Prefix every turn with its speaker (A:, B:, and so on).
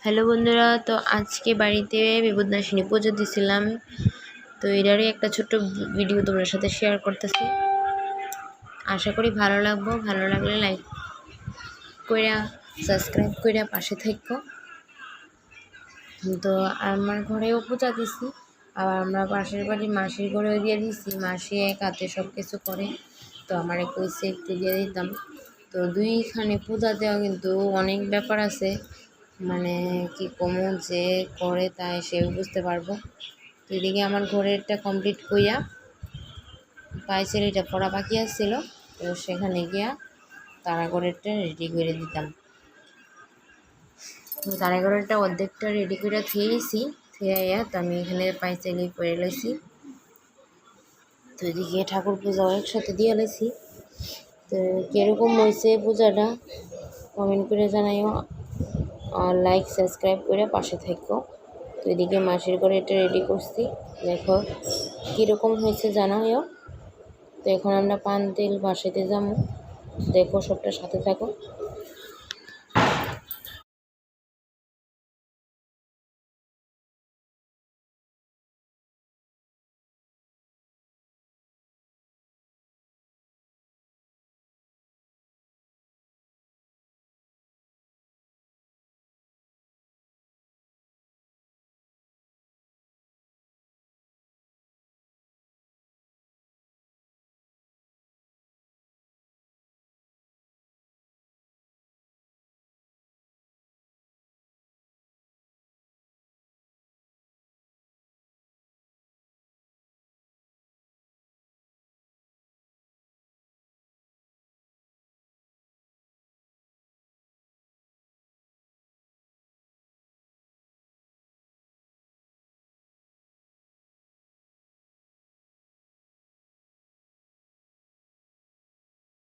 A: Hello বন্ধুরা, তো আজকে বাড়িতে বিপদনাশিনী পুজো দিছিলাম। তো এটারই একটা ছোট্ট ভিডিও তোমার সাথে শেয়ার করতেছি। আশা করি ভালো লাগলে লাইক কইরা সাবস্ক্রাইব কইরা পাশে থাকো। তো আমার ঘরেও পূজা দিছি, আবার আমরা পাশের বাড়ি মাসির ঘরেও দিয়ে দিছি। মাসি এক হাতে সব কিছু করে, তো আমার কইছে একটু দিয়ে দিতাম। তো দুইখানে পূজা দেওয়া কিন্তু অনেক ব্যাপার আছে, মানে কি কমু যে করে তাই সেও বুঝতে পারবো। তো এদিকে আমার ঘরেরটা কমপ্লিট কইয়া পাইছের এটা পড়া বাকি আসছিল, তো সেখানে গিয়া তারা ঘরেরটা রেডি করে দিতাম। তারা ঘরেরটা অর্ধেকটা রেডি করে থিয়েছি, থিয়াইয়া তো আমি এখানে পাইচালি করে লইছি। তো এদিকে ঠাকুর পূজাও একসাথে দিয়ে লাইছি। তো কীরকম হয়েছে পূজাটা কমেন্ট করে জানাইও, আর লাইক সাবস্ক্রাইব করে পাশে থাকো। তো এদিকে মাসির করে এটা রেডি করছি, দেখো কীরকম হয়েছে জানাইও। তো এখন আমরা পান তেল বাসাতে যাবো, দেখো সবটা সাথে থাকো।